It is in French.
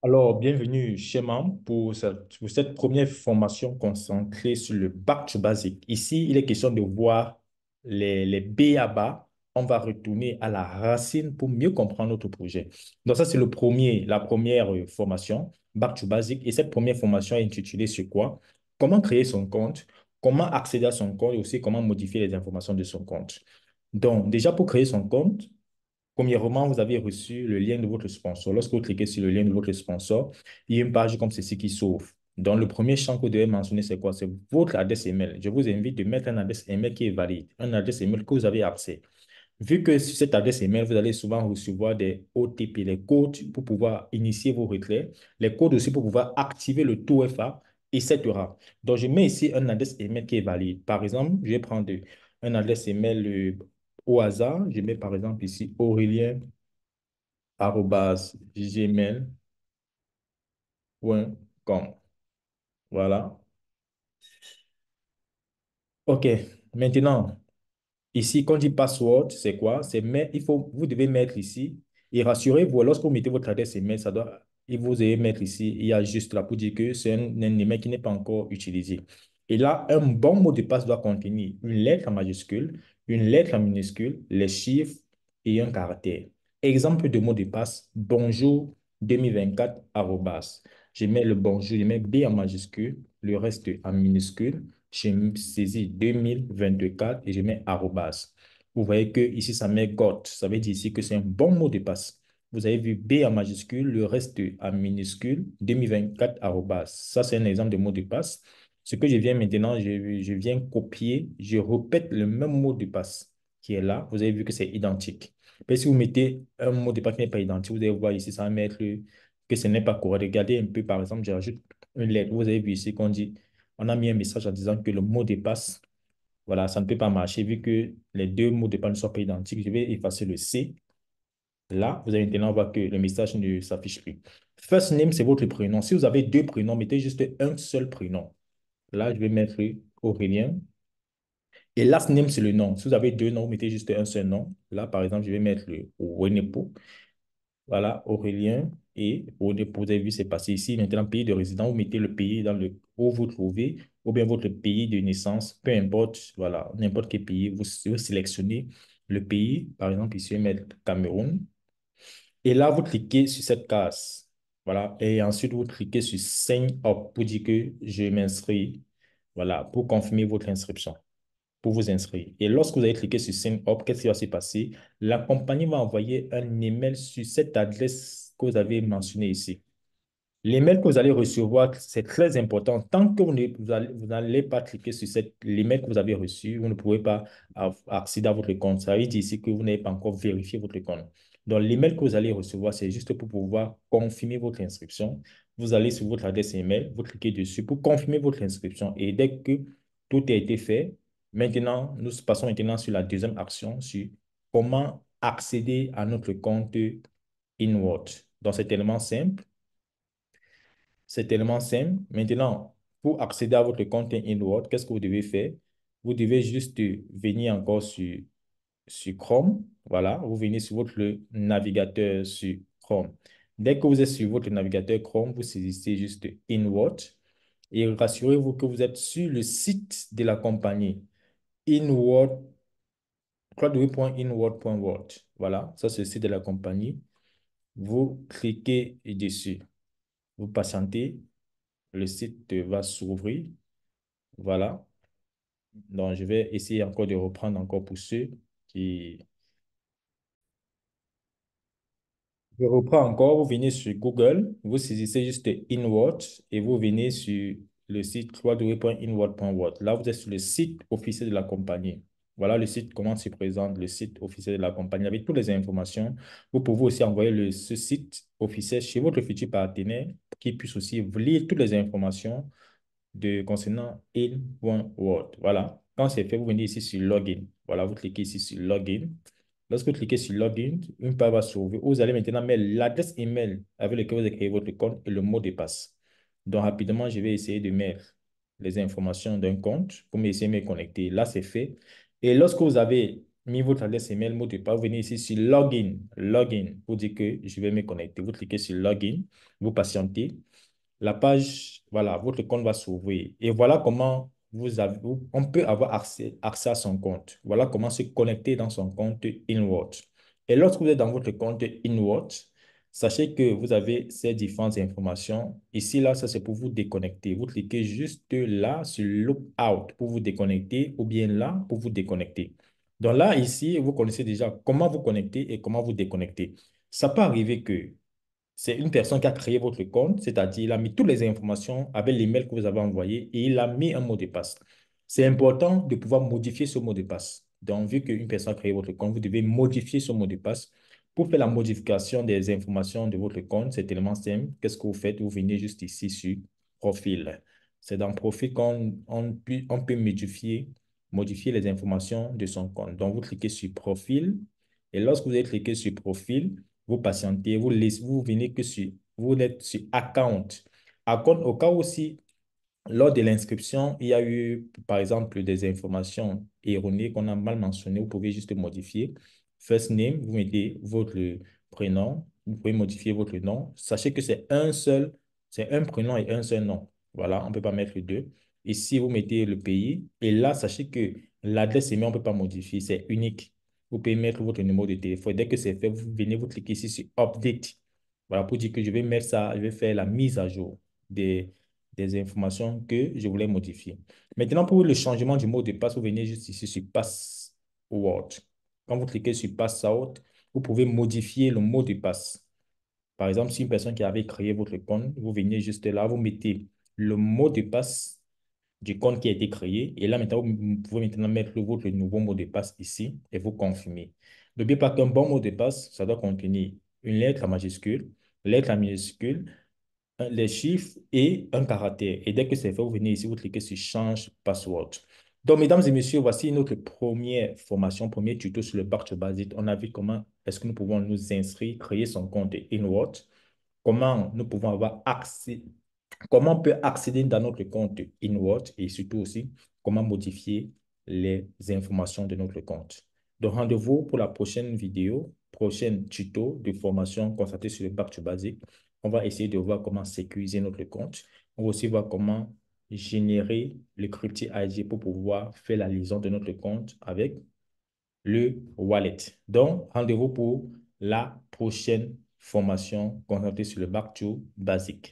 Alors, bienvenue chez MAM pour cette première formation concentrée sur le Back to Basic. Ici, il est question de voir les B à bas. On va retourner à la racine pour mieux comprendre notre projet. Donc, ça, c'est la première formation, Back to Basic. Et cette première formation est intitulée sur quoi? Comment créer son compte, comment accéder à son compte et aussi comment modifier les informations de son compte. Donc, déjà, pour créer son compte, premièrement, vous avez reçu le lien de votre sponsor. Lorsque vous cliquez sur le lien de votre sponsor, il y a une page comme ceci qui s'ouvre. Dans le premier champ que vous devez mentionner, c'est quoi? C'est votre adresse email. Je vous invite de mettre un adresse email qui est valide, un adresse email que vous avez accès. Vu que sur cette adresse email, vous allez souvent recevoir des OTP, les codes pour pouvoir initier vos retraits, les codes aussi pour pouvoir activer le taux FA, etc. Donc, je mets ici un adresse email qui est valide. Par exemple, je vais prendre un adresse email au hasard. Je mets par exemple ici aurélien@gmail.com. Voilà. OK. Maintenant, ici, quand on dit password, c'est quoi? Vous devez mettre ici et rassurez-vous, lorsque vous mettez votre adresse email, vous devez mettre ici, il y a juste là pour dire que c'est un email qui n'est pas encore utilisé. Et là, un bon mot de passe doit contenir une lettre en majuscule, une lettre en minuscule, les chiffres et un caractère. Exemple de mot de passe, bonjour 2024, arrobas. Je mets le bonjour, je mets B en majuscule, le reste en minuscule. Je saisis 2024 et je mets arrobas. Vous voyez que ici, ça met got. Ça veut dire ici que c'est un bon mot de passe. Vous avez vu B en majuscule, le reste en minuscule, 2024 arrobas. Ça, c'est un exemple de mot de passe. Ce que je viens maintenant, je viens copier, je répète le même mot de passe qui est là. Vous avez vu que c'est identique. Mais si vous mettez un mot de passe qui n'est pas identique, vous allez voir ici, ça va mettre que ce n'est pas correct. Regardez un peu, par exemple, je rajoute une lettre. Vous avez vu ici qu'on dit on a mis un message en disant que le mot de passe, voilà, ça ne peut pas marcher vu que les deux mots de passe ne sont pas identiques. Je vais effacer le C. Là, vous allez maintenant voir que le message ne s'affiche plus. First name, c'est votre prénom. Si vous avez deux prénoms, mettez juste un seul prénom. Là, je vais mettre Aurélien. Et last name, c'est le nom. Si vous avez deux noms, mettez juste un seul nom. Là, par exemple, je vais mettre le Renépo. Voilà, Aurélien et au dépôt, vous avez vu, c'est passé ici. Maintenant, pays de résidence, vous mettez le pays où vous trouvez, ou bien votre pays de naissance, peu importe, voilà, n'importe quel pays, vous sélectionnez le pays. Par exemple, ici, je vais mettre Cameroun. Et là, vous cliquez sur cette case. Voilà, et ensuite, vous cliquez sur Sign Up pour dire que je m'inscris. Voilà, pour confirmer votre inscription pour vous inscrire. Et lorsque vous allez cliquer sur Sign Up, qu'est-ce qui va se passer? La compagnie va envoyer un email sur cette adresse que vous avez mentionnée ici. L'email que vous allez recevoir, c'est très important. Tant que vous n'allez pas cliquer sur l'email que vous avez reçu, vous ne pourrez pas accéder à votre compte. Ça veut dire ici que vous n'avez pas encore vérifié votre compte. Donc, l'email que vous allez recevoir, c'est juste pour pouvoir confirmer votre inscription. Vous allez sur votre adresse email, vous cliquez dessus pour confirmer votre inscription. Et dès que tout a été fait, maintenant, nous passons maintenant sur la deuxième action, sur comment accéder à notre compte InWard. Donc, c'est tellement simple. C'est tellement simple. Maintenant, pour accéder à votre compte InWord, qu'est-ce que vous devez faire? Vous devez juste venir encore sur Chrome. Voilà, vous venez sur votre navigateur sur Chrome. Dès que vous êtes sur votre navigateur Chrome, vous saisissez juste InWord et rassurez-vous que vous êtes sur le site de la compagnie InWord, www.inward.world. Voilà, ça c'est le site de la compagnie. Vous cliquez dessus. Vous patientez. Le site va s'ouvrir. Voilà. Donc, je vais essayer encore de reprendre encore pour ceux qui... Je reprends encore, vous venez sur Google, vous saisissez juste InWord et vous venez sur le site www.inward.world. Là, vous êtes sur le site officiel de la compagnie. Voilà le site, comment se présente le site officiel de la compagnie avec toutes les informations. Vous pouvez aussi envoyer ce site officiel chez votre futur partenaire qui puisse aussi lire toutes les informations concernant in.world. Voilà. Quand c'est fait, vous venez ici sur Login. Voilà, vous cliquez ici sur Login. Lorsque vous cliquez sur Login, une page va s'ouvrir. Vous allez maintenant mettre l'adresse email avec laquelle vous avez créé votre compte et le mot de passe. Donc, rapidement, je vais essayer de mettre les informations d'un compte pour m'essayer de me connecter. Là, c'est fait. Et lorsque vous avez mis votre adresse email, mot de passe, vous venez ici sur Login. Login, vous dites que je vais me connecter. Vous cliquez sur Login, vous patientez. La page, voilà, votre compte va s'ouvrir. Et voilà comment on peut avoir accès à son compte. Voilà comment se connecter dans son compte InWatch. Et lorsque vous êtes dans votre compte InWatch, sachez que vous avez ces différentes informations. Ici, là, ça, c'est pour vous déconnecter. Vous cliquez juste là sur Lookout pour vous déconnecter ou bien là pour vous déconnecter. Donc là, ici, vous connaissez déjà comment vous connecter et comment vous déconnecter. Ça peut arriver que c'est une personne qui a créé votre compte, c'est-à-dire il a mis toutes les informations avec l'email que vous avez envoyé et il a mis un mot de passe. C'est important de pouvoir modifier ce mot de passe. Donc, vu qu'une personne a créé votre compte, vous devez modifier ce mot de passe. Pour faire la modification des informations de votre compte, c'est tellement simple. Qu'est-ce que vous faites? Vous venez juste ici sur Profil. C'est dans Profil on peut modifier les informations de son compte. Donc, vous cliquez sur Profil et lorsque vous avez cliqué sur Profil, vous patientez, vous venez que sur, vous êtes sur Account. Account, au cas où si lors de l'inscription, il y a eu, par exemple, des informations erronées qu'on a mal mentionnées. Vous pouvez juste modifier. First name, vous mettez votre prénom. Vous pouvez modifier votre nom. Sachez que c'est un prénom et un seul nom. Voilà, on ne peut pas mettre les deux. Ici, vous mettez le pays. Et là, sachez que l'adresse email, on ne peut pas modifier. C'est unique. Vous pouvez mettre votre numéro de téléphone. Dès que c'est fait, vous venez, vous cliquez ici sur Update. Voilà, pour dire que je vais mettre ça, je vais faire la mise à jour des informations que je voulais modifier. Maintenant, pour le changement du mot de passe, vous venez juste ici sur Password. Quand vous cliquez sur Password, vous pouvez modifier le mot de passe. Par exemple, si une personne qui avait créé votre compte, vous venez juste là, vous mettez le mot de passe du compte qui a été créé. Et là, maintenant, vous pouvez maintenant mettre votre nouveau mot de passe ici et vous confirmer. N'oubliez pas qu'un bon mot de passe, ça doit contenir une lettre en minuscule, les chiffres et un caractère. Et dès que c'est fait, vous venez ici, vous cliquez sur Change password. Donc, mesdames et messieurs, voici notre première formation, premier tuto sur le Back Basic. On a vu comment est-ce que nous pouvons nous inscrire, créer son compte InWatch, comment nous pouvons avoir accès, comment on peut accéder dans notre compte InWatch et surtout aussi comment modifier les informations de notre compte. Donc, rendez-vous pour la prochaine vidéo, prochaine tuto de formation concentrée sur le Back to Basic. On va essayer de voir comment sécuriser notre compte. On va aussi voir comment générer le crypté IG pour pouvoir faire la liaison de notre compte avec le wallet. Donc, rendez-vous pour la prochaine formation concentrée sur le Back to Basic.